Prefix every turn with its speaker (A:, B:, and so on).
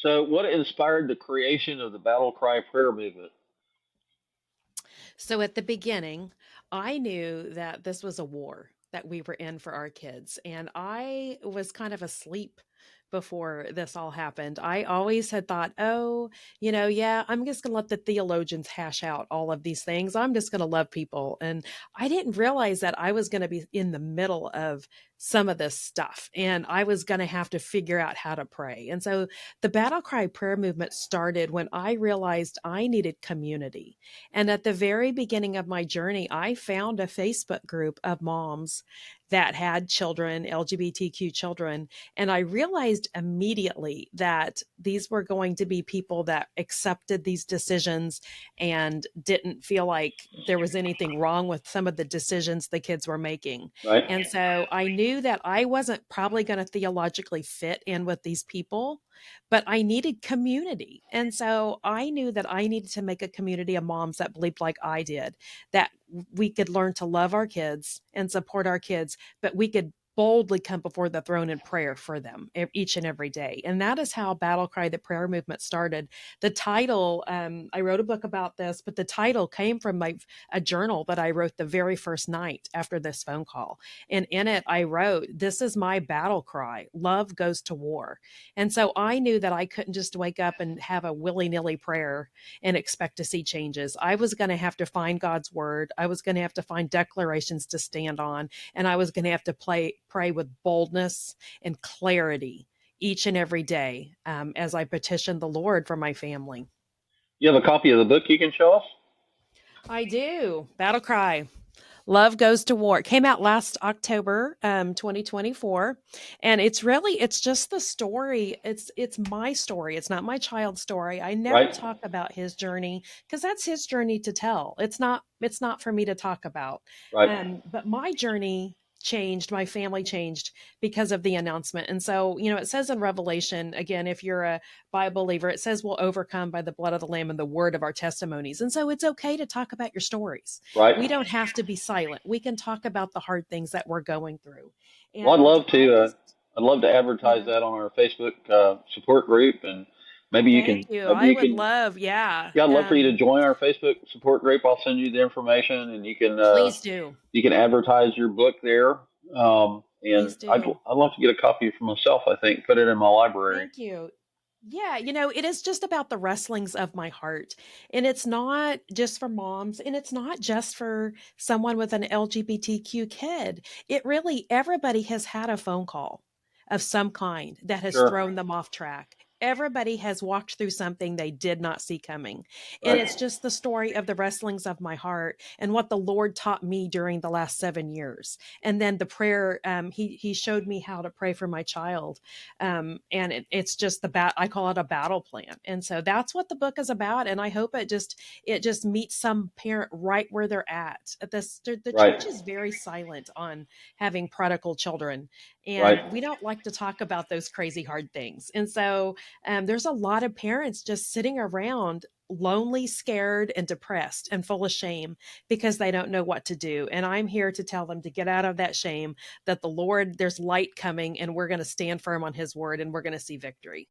A: So, what inspired the creation of the Battle Cry prayer movement?
B: So at the beginning, I knew that this was a war that we were in for our kids, and I was kind of asleep before this all happened. I always had thought, oh, yeah, I'm just going to let the theologians hash out all of these things. I'm just going to love people. And I didn't realize that I was going to be in the middle of some of this stuff and I was going to have to figure out how to pray. And so the Battle Cry prayer movement started when I realized I needed community. And at the very beginning of my journey, I found a Facebook group of moms that had children, LGBTQ children. And I realized immediately that these were going to be people that accepted these decisions and didn't feel like there was anything wrong with some of the decisions the kids were making.
A: Right?
B: And so I knew that I wasn't probably going to theologically fit in with these people, but I needed community. And so I knew that I needed to make a community of moms that believed like I did, that we could learn to love our kids and support our kids, but we could boldly come before the throne in prayer for them each and every day. And that is how Battle Cry, the prayer movement, started. The title, I wrote a book about this, but the title came from a journal that I wrote the very first night after this phone call. And in it, I wrote, "This is my battle cry. Love goes to war." And so I knew that I couldn't just wake up and have a willy nilly prayer and expect to see changes. I was going to have to find God's word. I was going to have to find declarations to stand on. And I was going to have to pray with boldness and clarity each and every day as I petitioned the Lord for my family.
A: You have a copy of the book you can show us?
B: I do. Battle Cry. Love Goes to War. It came out last October, 2024, and it's just the story. It's my story. It's not my child's story. I never
A: Right?
B: talk about his journey because that's his journey to tell. It's not for me to talk about.
A: Right?
B: But my journey changed, my family changed because of the announcement. And so, it says in Revelation, again, if you're a Bible believer, it says we'll overcome by the blood of the Lamb and the word of our testimonies. And so it's okay to talk about your stories. We
A: Right?
B: don't have to be silent. We can talk about the hard things that we're going through.
A: Well,
B: And I just,
A: I'd love to advertise
B: yeah,
A: that on our Facebook support group, and
B: thank you.
A: maybe
B: I
A: you
B: would
A: can.
B: love, yeah.
A: Yeah, I'd love for you to join our Facebook support group. I'll send you the information, and
B: Please do.
A: you can advertise your book there. And
B: Please do.
A: I'd love to get a copy for myself. I think put it in my library.
B: Thank you. Yeah, it is just about the wrestlings of my heart. And it's not just for moms, and it's not just for someone with an LGBTQ kid. It really, everybody has had a phone call of some kind that has
A: Sure.
B: thrown them off track. Everybody has walked through something they did not see coming. And it's
A: Right.
B: just the story of the wrestlings of my heart and what the Lord taught me during the last 7 years. And then the prayer, he showed me how to pray for my child, and it's just I call it a battle plan. And so that's what the book is about. And I hope it just meets some parent right where they're at. The
A: Right.
B: church is very silent on having prodigal children,
A: Right.
B: and we don't like to talk about those crazy hard things. And so there's a lot of parents just sitting around lonely, scared, and depressed and full of shame because they don't know what to do. And I'm here to tell them to get out of that shame, that the Lord, there's light coming, and we're going to stand firm on his word and we're going to see victory.